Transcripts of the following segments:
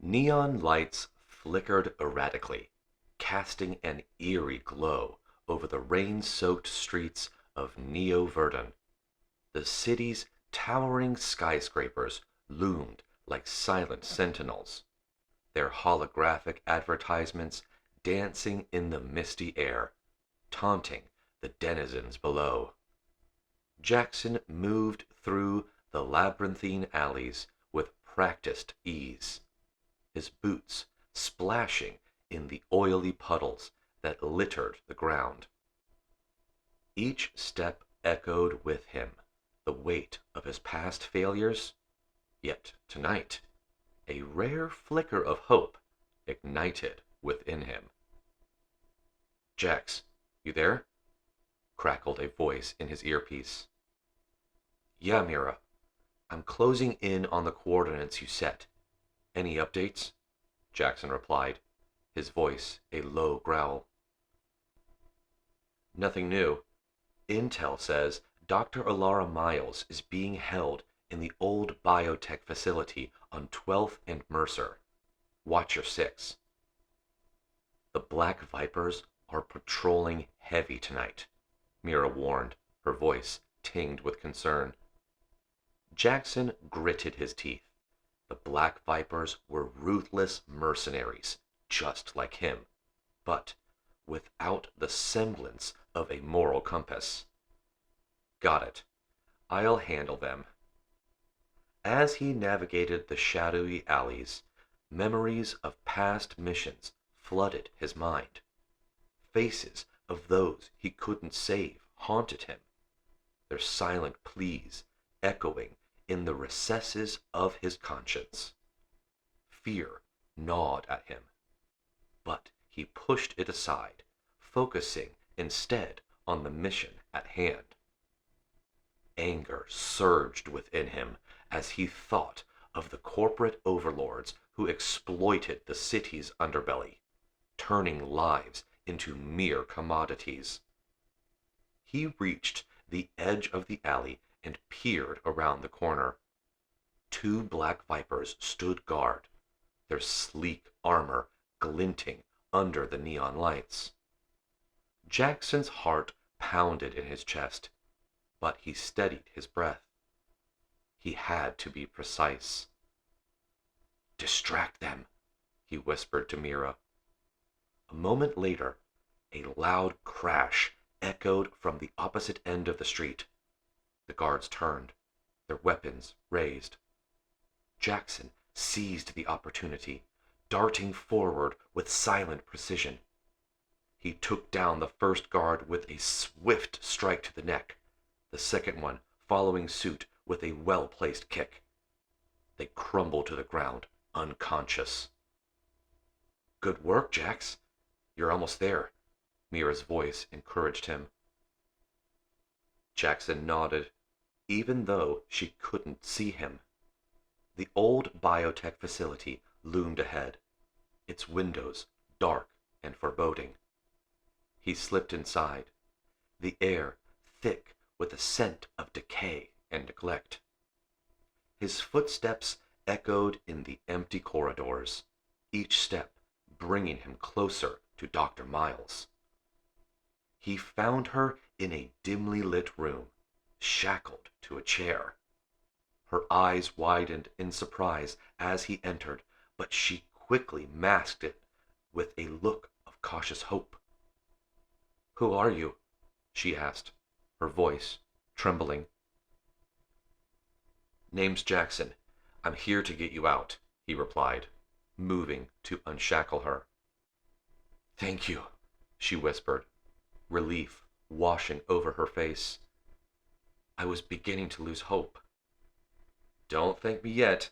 Neon lights flickered erratically, casting an eerie glow over the rain-soaked streets of Neo-Verdun. The city's towering skyscrapers loomed like silent sentinels, their holographic advertisements dancing in the misty air, taunting the denizens below. Jackson moved through the labyrinthine alleys with practiced ease, his boots splashing in the oily puddles that littered the ground. Each step echoed with him the weight of his past failures, yet tonight a rare flicker of hope ignited within him. "Jax, you there?" crackled a voice in his earpiece. "Yeah, Mira. I'm closing in on the coordinates you set. Any updates?" Jackson replied, his voice a low growl. "Nothing new. Intel says Dr. Alara Miles is being held in the old biotech facility on 12th and Mercer. Watcher 6. The Black Vipers are patrolling heavy tonight," Mira warned, her voice tinged with concern. Jackson gritted his teeth. The Black Vipers were ruthless mercenaries, just like him, but without the semblance of a moral compass. "Got it. I'll handle them." As he navigated the shadowy alleys, memories of past missions flooded his mind. Faces of those he couldn't save haunted him, their silent pleas echoing in the recesses of his conscience. Fear gnawed at him, but he pushed it aside, focusing instead on the mission at hand. Anger surged within him as he thought of the corporate overlords who exploited the city's underbelly, turning lives into mere commodities. He reached the edge of the alley and peered around the corner. Two Black Vipers stood guard, their sleek armor glinting under the neon lights. Jackson's heart pounded in his chest, but he steadied his breath. He had to be precise. "Distract them," he whispered to Mira. A moment later, a loud crash echoed from the opposite end of the street. The guards turned, their weapons raised. Jackson seized the opportunity, darting forward with silent precision. He took down the first guard with a swift strike to the neck, the second one following suit with a well-placed kick. They crumbled to the ground, unconscious. "Good work, Jax. You're almost there," Mira's voice encouraged him. Jackson nodded, even though she couldn't see him. The old biotech facility loomed ahead, its windows dark and foreboding. He slipped inside, the air thick with the scent of decay and neglect. His footsteps echoed in the empty corridors, each step bringing him closer to Dr. Miles. He found her in a dimly lit room, shackled to a chair. Her eyes widened in surprise as he entered, but she quickly masked it with a look of cautious hope. "Who are you?" she asked, her voice trembling. "Name's Jackson. I'm here to get you out," he replied, moving to unshackle her. "Thank you," she whispered, relief washing over her face. "I was beginning to lose hope." "Don't thank me yet.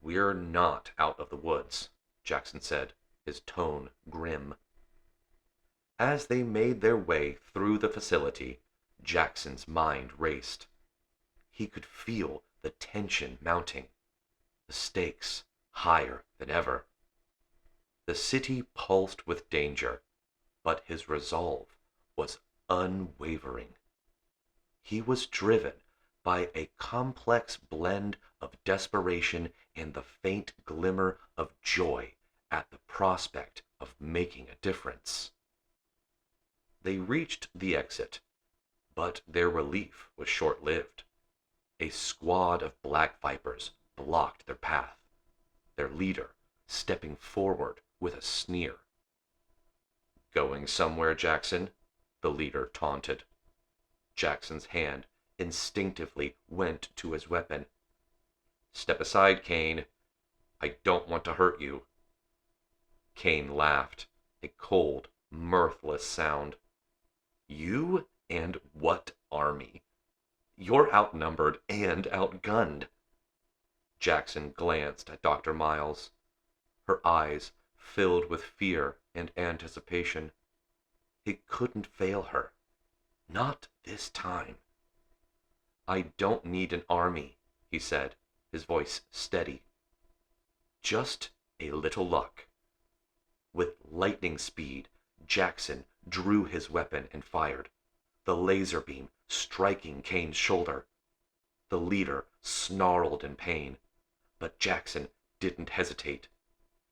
We're not out of the woods," Jackson said, his tone grim. As they made their way through the facility, Jackson's mind raced. He could feel the tension mounting, the stakes higher than ever. The city pulsed with danger, but his resolve was unwavering. He was driven by a complex blend of desperation and the faint glimmer of joy at the prospect of making a difference. They reached the exit, but their relief was short-lived. A squad of black vipers blocked their path, their leader stepping forward with a sneer. "Going somewhere, Jackson?" the leader taunted. Jackson's hand instinctively went to his weapon. "Step aside, Kane. I don't want to hurt you." Kane laughed, a cold, mirthless sound. "You and what army? You're outnumbered and outgunned." Jackson glanced at Dr. Miles. Her eyes filled with fear and anticipation. He couldn't fail her. Not this time. "I don't need an army," he said, his voice steady. "Just a little luck." With lightning speed, Jackson drew his weapon and fired, the laser beam striking Kane's shoulder. The leader snarled in pain, but Jackson didn't hesitate.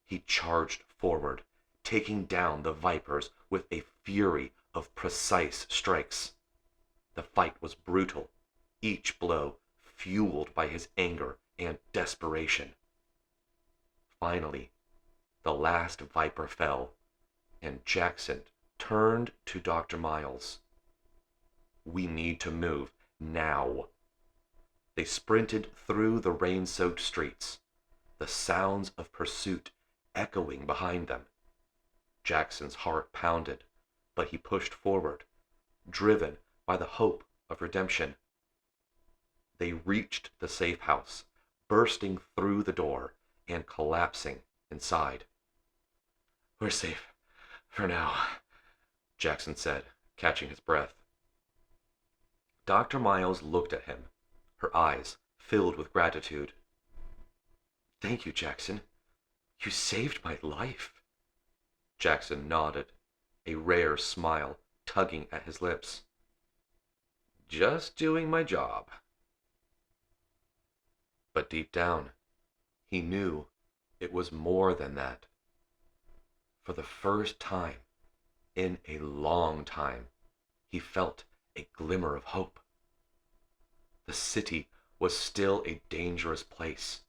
He charged forward, taking down the Vipers with a fury of precise strikes. The fight was brutal, each blow fueled by his anger and desperation. Finally, the last Viper fell, and Jackson turned to Dr. Miles. "We need to move now." They sprinted through the rain-soaked streets, the sounds of pursuit echoing behind them. Jackson's heart pounded, but he pushed forward, driven by the hope of redemption. They reached the safe house, bursting through the door and collapsing inside. "We're safe for now," Jackson said, catching his breath. Dr. Miles looked at him, her eyes filled with gratitude. "Thank you, Jackson. You saved my life." Jackson nodded, a rare smile tugging at his lips. "Just doing my job." But deep down, he knew it was more than that. For the first time in a long time, he felt a glimmer of hope. The city was still a dangerous place,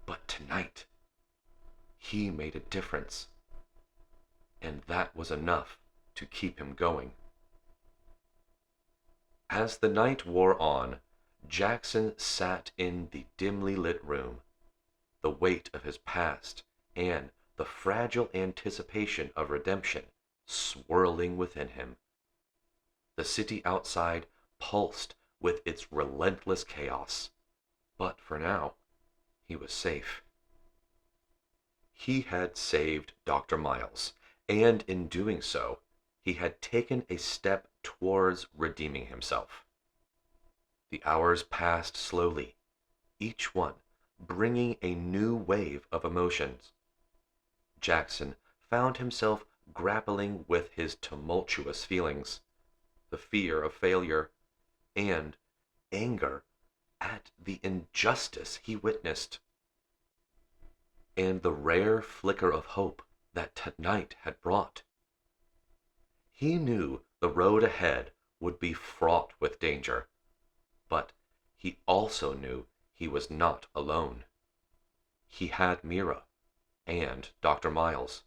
but tonight, he made a difference, and that was enough to keep him going. As the night wore on, Jackson sat in the dimly lit room, the weight of his past and the fragile anticipation of redemption swirling within him. The city outside pulsed with its relentless chaos, but for now, he was safe. He had saved Dr. Miles, and in doing so, he had taken a step towards redeeming himself. The hours passed slowly, each one bringing a new wave of emotions. Jackson found himself grappling with his tumultuous feelings, the fear of failure, and anger at the injustice he witnessed, and the rare flicker of hope that tonight had brought. He knew the road ahead would be fraught with danger, but he also knew he was not alone. He had Mira, and Dr. Miles,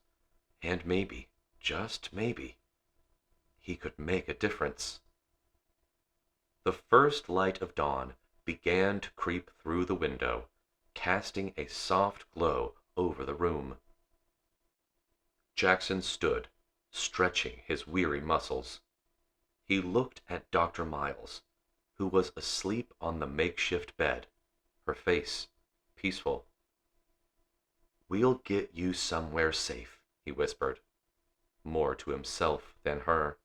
and maybe, just maybe, he could make a difference. The first light of dawn began to creep through the window, casting a soft glow over the room. Jackson stood, stretching his weary muscles. He looked at Dr. Miles, who was asleep on the makeshift bed, her face peaceful. "We'll get you somewhere safe," he whispered, more to himself than her.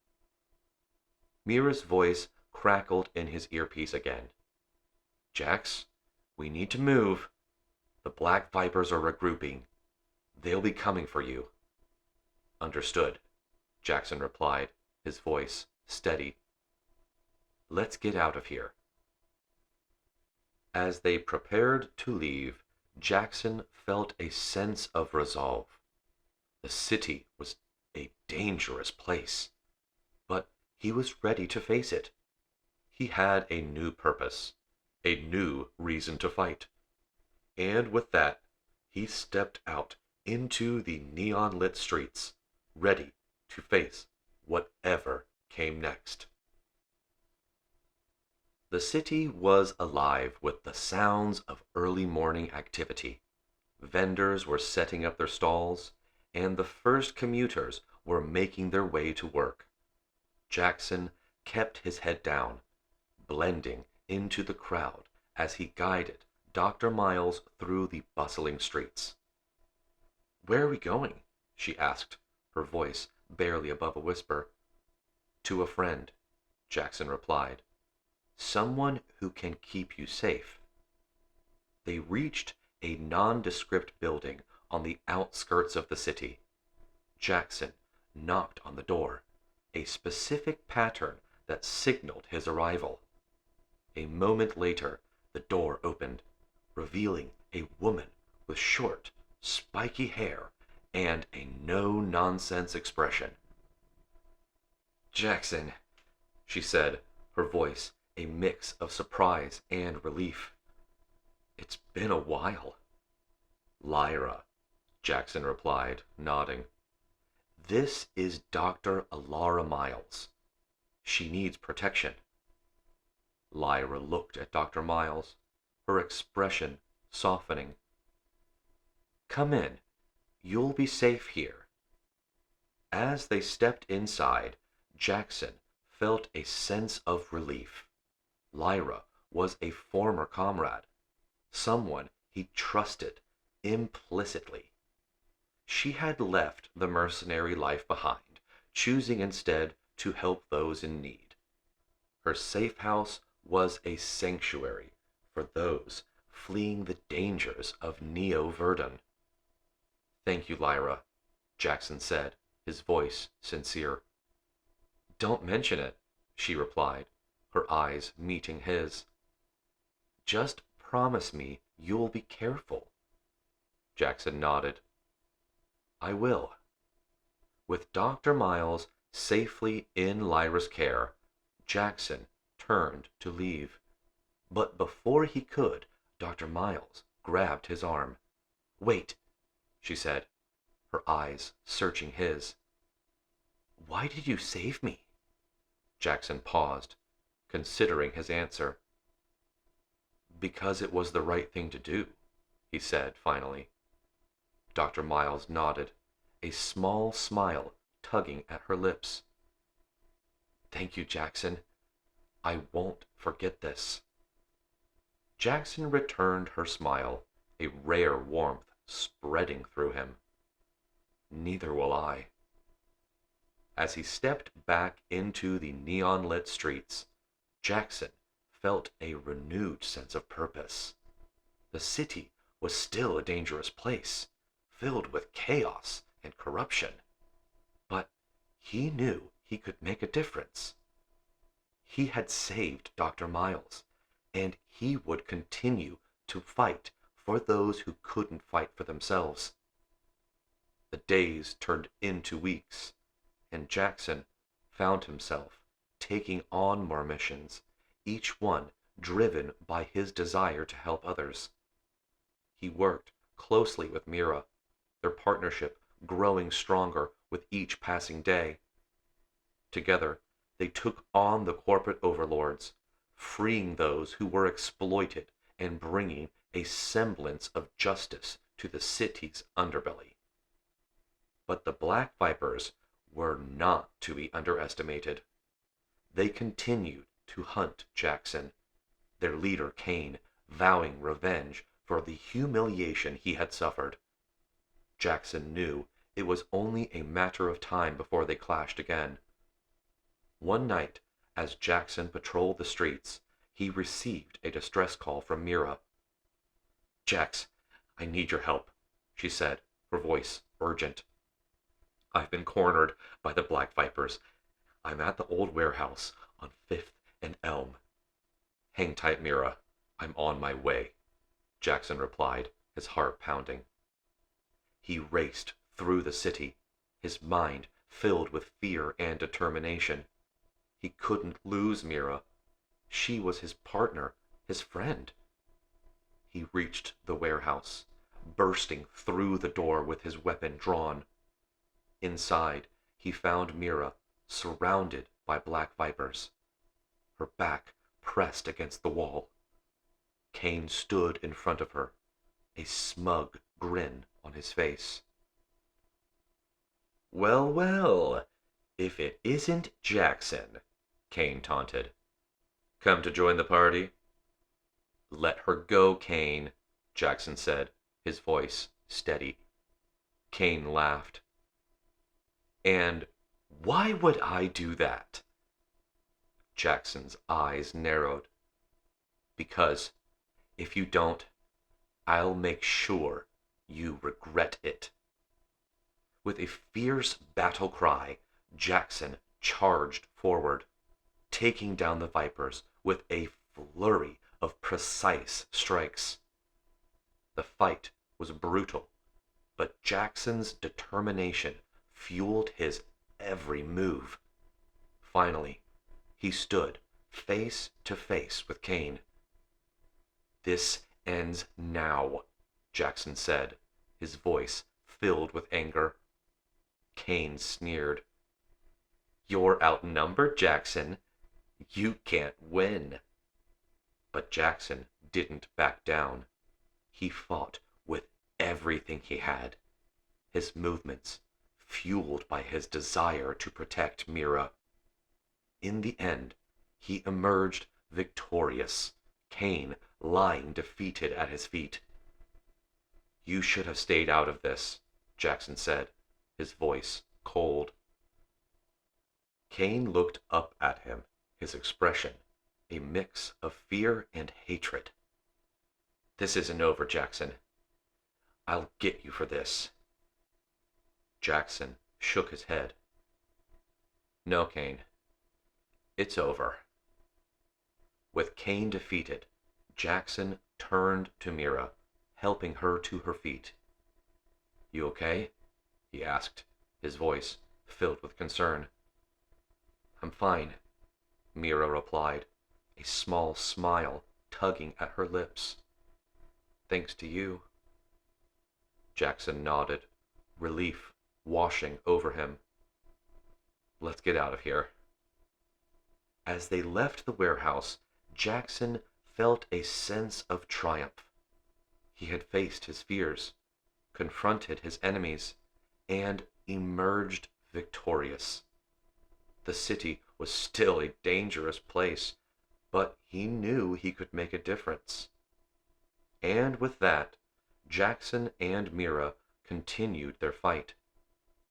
Mira's voice crackled in his earpiece again. "Jax, we need to move. The Black Vipers are regrouping. They'll be coming for you." "Understood," Jackson replied, his voice steady. "Let's get out of here." As they prepared to leave, Jackson felt a sense of resolve. The city was a dangerous place, but he was ready to face it. He had a new purpose, a new reason to fight. And with that, he stepped out into the neon-lit streets, ready to face whatever came next. The city was alive with the sounds of early morning activity. Vendors were setting up their stalls, and the first commuters were making their way to work. Jackson kept his head down, blending into the crowd as he guided Dr. Miles through the bustling streets. "Where are we going?" she asked, her voice barely above a whisper. "To a friend," Jackson replied. "Someone who can keep you safe." They reached a nondescript building on the outskirts of the city. Jackson knocked on the door, a specific pattern that signaled his arrival. A moment later, the door opened, revealing a woman with short, spiky hair and a no-nonsense expression. "Jackson," she said, her voice a mix of surprise and relief. "It's been a while." "Lyra," Jackson replied, nodding. "This is Dr. Alara Miles. She needs protection." Lyra looked at Dr. Miles, her expression softening. "Come in. You'll be safe here." As they stepped inside, Jackson felt a sense of relief. Lyra was a former comrade, someone he trusted implicitly. She had left the mercenary life behind, choosing instead to help those in need. Her safe house was a sanctuary for those fleeing the dangers of Neo-Verdun. "Thank you, Lyra," Jackson said, his voice sincere. "Don't mention it," she replied, her eyes meeting his. "Just promise me you'll be careful." Jackson nodded. "I will." With Dr. Miles safely in Lyra's care, Jackson turned to leave. But before he could, Dr. Miles grabbed his arm. "Wait," she said, her eyes searching his. "Why did you save me?" Jackson paused, considering his answer. "Because it was the right thing to do," he said finally. Dr. Miles nodded, a small smile tugging at her lips. "Thank you, Jackson. I won't forget this." Jackson returned her smile, a rare warmth spreading through him. "Neither will I." As he stepped back into the neon-lit streets, Jackson felt a renewed sense of purpose. The city was still a dangerous place, filled with chaos and corruption. But he knew he could make a difference. He had saved Dr. Miles, and he would continue to fight for those who couldn't fight for themselves. The days turned into weeks, and Jackson found himself taking on more missions, each one driven by his desire to help others. He worked closely with Mira, their partnership growing stronger with each passing day. Together, they took on the corporate overlords, freeing those who were exploited and bringing a semblance of justice to the city's underbelly. But the Black Vipers were not to be underestimated. They continued to hunt Jackson, their leader Kane vowing revenge for the humiliation he had suffered. Jackson knew it was only a matter of time before they clashed again. One night, as Jackson patrolled the streets, he received a distress call from Mira. "Jax, I need your help," she said, her voice urgent. "I've been cornered by the Black Vipers. I'm at the old warehouse on 5th and Elm." "Hang tight, Mira. I'm on my way," Jackson replied, his heart pounding. He raced through the city, his mind filled with fear and determination. He couldn't lose Mira. She was his partner, his friend. He reached the warehouse, bursting through the door with his weapon drawn. Inside, he found Mira surrounded by black vipers, her back pressed against the wall. Kane stood in front of her, a smug grin on his face. "Well, well, if it isn't Jackson," Kane taunted. "Come to join the party?" "Let her go, Kane," Jackson said, his voice steady. Kane laughed. "And why would I do that?" Jackson's eyes narrowed. "Because if you don't, I'll make sure you regret it." With a fierce battle cry, Jackson charged forward, taking down the vipers with a flurry of precise strikes. The fight was brutal, but Jackson's determination fueled his every move. Finally, he stood face to face with Kane. "This ends now," Jackson said, his voice filled with anger. Kane sneered. "You're outnumbered, Jackson. You can't win." But Jackson didn't back down. He fought with everything he had, his movements fueled by his desire to protect Mira. In the end, he emerged victorious, Kane lying defeated at his feet. "You should have stayed out of this," Jackson said, his voice cold. Kane looked up at him, his expression a mix of fear and hatred. "This isn't over, Jackson. I'll get you for this." Jackson shook his head. "No, Kane. It's over." With Kane defeated, Jackson turned to Mira, helping her to her feet. "You okay?" he asked, his voice filled with concern. "I'm fine," Mira replied, a small smile tugging at her lips. "Thanks to you." Jackson nodded, relief washing over him. "Let's get out of here." As they left the warehouse, Jackson felt a sense of triumph. He had faced his fears, confronted his enemies, and emerged victorious. The city was still a dangerous place, but he knew he could make a difference. And with that, Jackson and Mira continued their fight,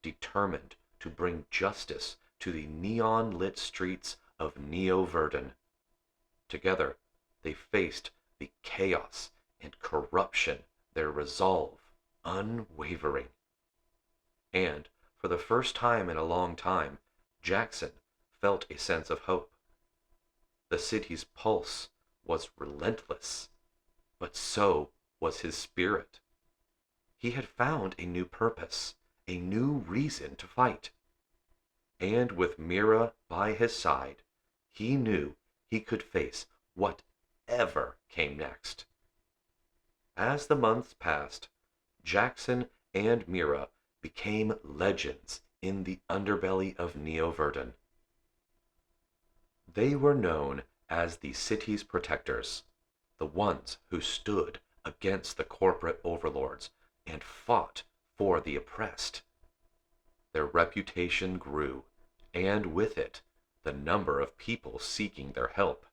determined to bring justice to the neon-lit streets of Neo Verdun. Together, they faced the chaos and corruption, their resolve unwavering. And, for the first time in a long time, Jackson felt a sense of hope. The city's pulse was relentless, but so was his spirit. He had found a new purpose, a new reason to fight. And with Mira by his side, he knew he could face whatever came next. As the months passed, Jackson and Mira became legends in the underbelly of Neo Verdun. They were known as the city's protectors, the ones who stood against the corporate overlords and fought for the oppressed. Their reputation grew, and with it, the number of people seeking their help.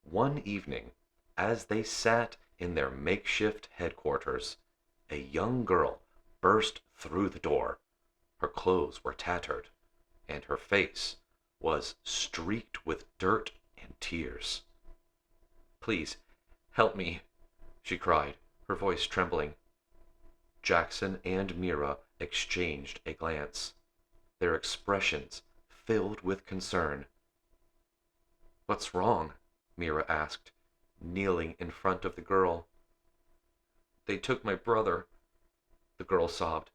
One evening, as they sat in their makeshift headquarters, a young girl burst through the door. Her clothes were tattered, and her face was streaked with dirt and tears. "Please, help me," she cried, her voice trembling. Jackson and Mira exchanged a glance, their expressions filled with concern. "What's wrong?" Mira asked, kneeling in front of the girl. They took my brother, the girl sobbed.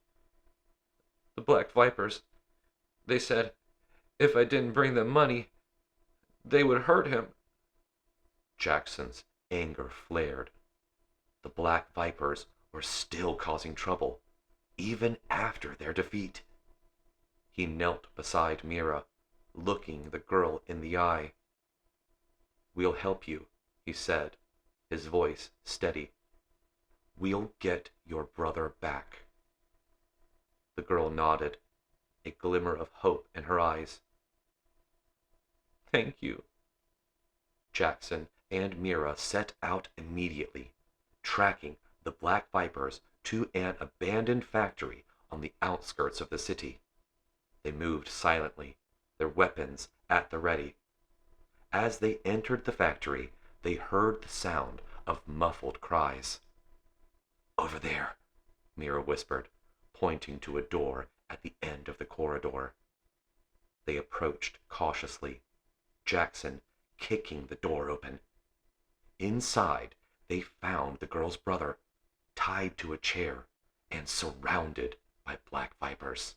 The Black Vipers. They said if I didn't bring them money, they would hurt him. Jackson's anger flared. The Black Vipers were still causing trouble, even after their defeat. He knelt beside Mira, looking the girl in the eye. "We'll help you," he said, his voice steady. "We'll get your brother back." The girl nodded, a glimmer of hope in her eyes. "Thank you." Jackson and Mira set out immediately, tracking the Black Vipers to an abandoned factory on the outskirts of the city. They moved silently, their weapons at the ready. As they entered the factory, they heard the sound of muffled cries. "Over there," Mira whispered, pointing to a door at the end of the corridor. They approached cautiously, Jackson kicking the door open. Inside, they found the girl's brother, tied to a chair and surrounded by Black Vipers.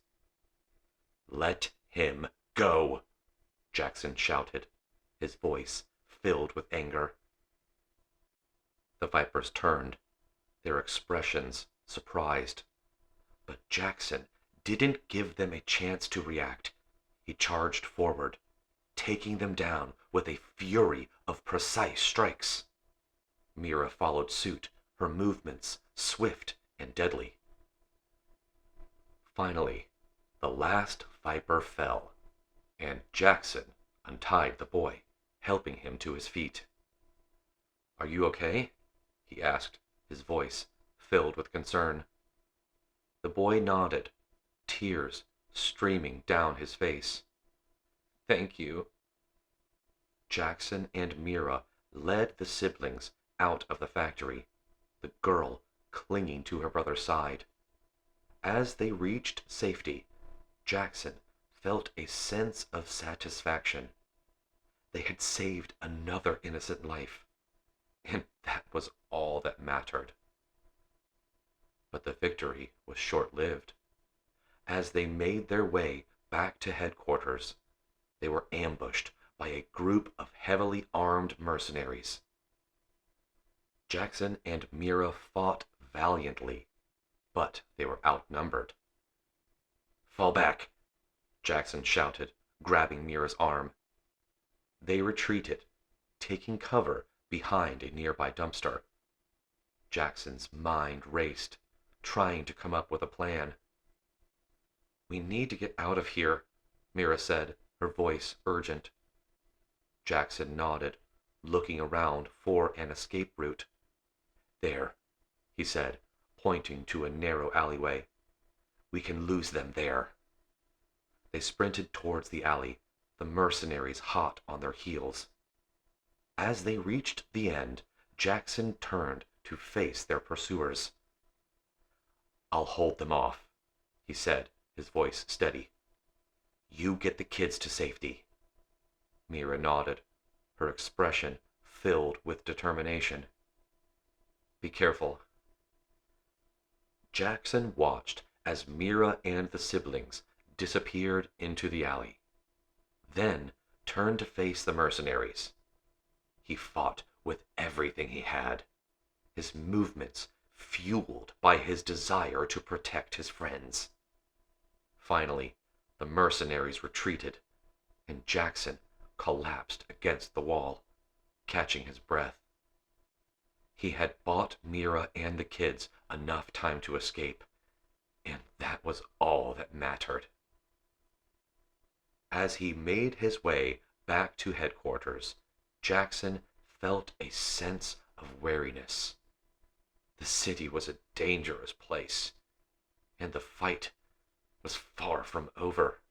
"Let him go," Jackson shouted, his voice filled with anger. The Vipers turned, their expressions surprised. But Jackson didn't give them a chance to react. He charged forward, taking them down with a fury of precise strikes. Mira followed suit, her movements swift and deadly. Finally, the last Viper fell, and Jackson untied the boy, helping him to his feet. "Are you okay?" he asked, his voice filled with concern. The boy nodded, tears streaming down his face. "Thank you." Jackson and Mira led the siblings out of the factory, the girl clinging to her brother's side. As they reached safety, Jackson felt a sense of satisfaction. They had saved another innocent life, and that was all that mattered. But the victory was short-lived. As they made their way back to headquarters, they were ambushed by a group of heavily armed mercenaries. Jackson and Mira fought valiantly, but they were outnumbered. "Fall back!" Jackson shouted, grabbing Mira's arm. They retreated, taking cover behind a nearby dumpster. Jackson's mind raced, trying to come up with a plan. "We need to get out of here," Mira said, her voice urgent. Jackson nodded, looking around for an escape route. "There," he said, pointing to a narrow alleyway. "We can lose them there." They sprinted towards the alley, the mercenaries hot on their heels. As they reached the end, Jackson turned to face their pursuers. "I'll hold them off," he said, his voice steady. "You get the kids to safety." Mira nodded, her expression filled with determination. "Be careful." Jackson watched as Mira and the siblings disappeared into the alley, then turned to face the mercenaries. He fought with everything he had, his movements fueled by his desire to protect his friends. Finally, the mercenaries retreated, and Jackson collapsed against the wall, catching his breath. He had bought Mira and the kids enough time to escape, and that was all that mattered. As he made his way back to headquarters, Jackson felt a sense of weariness. The city was a dangerous place, and the fight was far from over.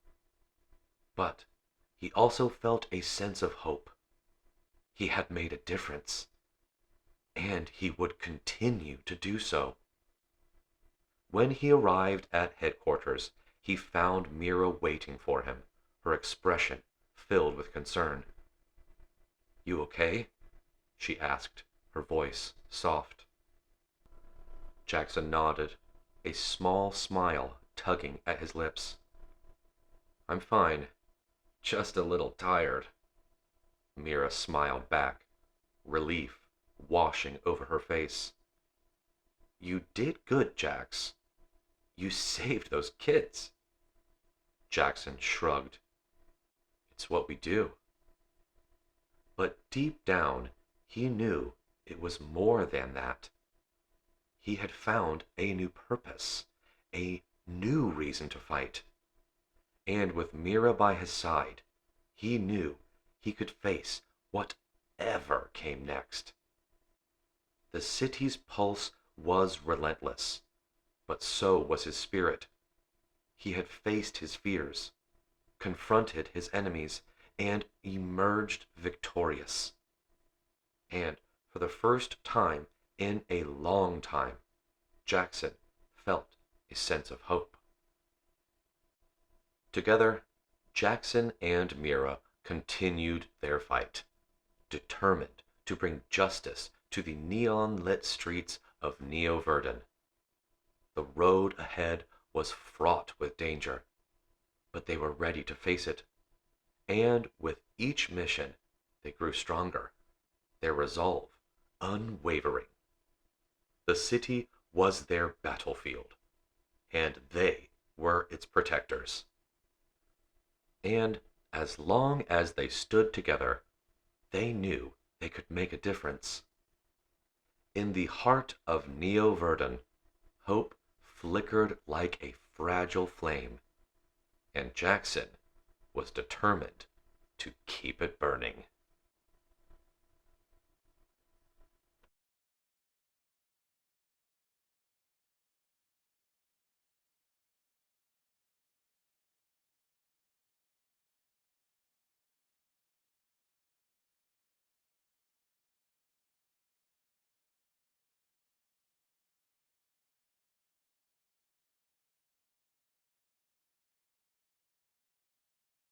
But he also felt a sense of hope. He had made a difference, and he would continue to do so. When he arrived at headquarters, he found Mira waiting for him, her expression filled with concern. "You okay?" she asked, her voice soft. Jackson nodded, a small smile tugging at his lips. I'm fine, just a little tired. Mira smiled back, relief washing over her face. You did good, Jax. You saved those kids. Jackson shrugged. It's what we do. But deep down, he knew it was more than that. He had found a new purpose, a new reason to fight. And with Mira by his side, he knew he could face whatever came next. The city's pulse was relentless, but so was his spirit. He had faced his fears, confronted his enemies, and emerged victorious. And for the first time in a long time, Jackson felt a sense of hope. Together, Jackson and Mira continued their fight, determined to bring justice to the neon-lit streets of Neo Verdun. The road ahead was fraught with danger, but they were ready to face it. And with each mission, they grew stronger, their resolve unwavering. The city was their battlefield, and they were its protectors. And as long as they stood together, they knew they could make a difference. In the heart of Neo Verdun, hope flickered like a fragile flame, and Jackson was determined to keep it burning.